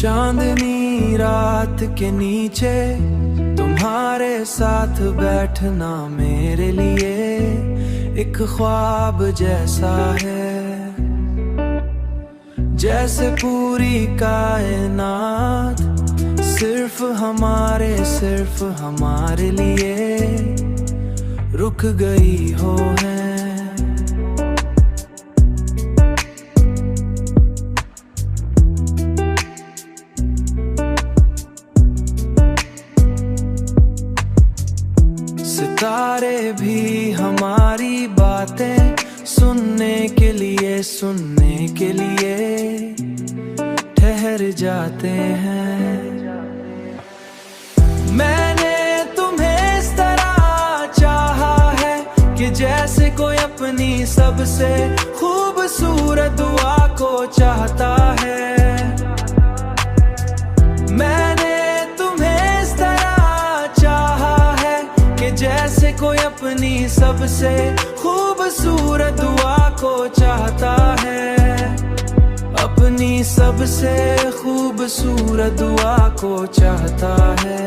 चांदनी रात के नीचे तुम्हारे साथ बैठना मेरे लिए एक ख्वाब जैसा है। जैसे पूरी कायनात सिर्फ हमारे लिए रुक गई हो है। सितारे भी हमारी बातें सुनने के लिए ठहर जाते हैं। मैंने तुम्हें इस तरह चाहा है कि जैसे कोई अपनी सबसे खूबसूरत दुआ को चाहता है। मैंने तुम्हें इस तरह चाहा है कि जैसे कोई अपनी सबसे खूबसूरत दुआ को चाहता है। अपनी सबसे खूबसूरत दुआ को चाहता है।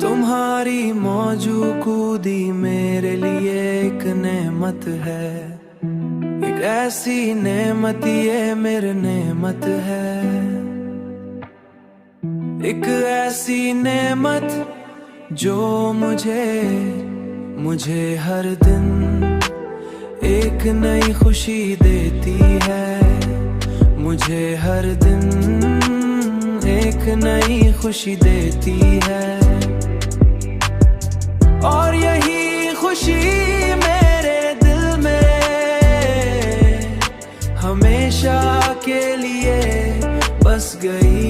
तुम्हारी मौजूदगी मेरे लिए एक नेमत है। एक ऐसी नेमत ये मेरी नेमत है। एक ऐसी नेमत जो मुझे हर दिन एक नई खुशी देती है। मुझे हर दिन एक नई खुशी देती है। और यही खुशी मेरे दिल में हमेशा के लिए बस गई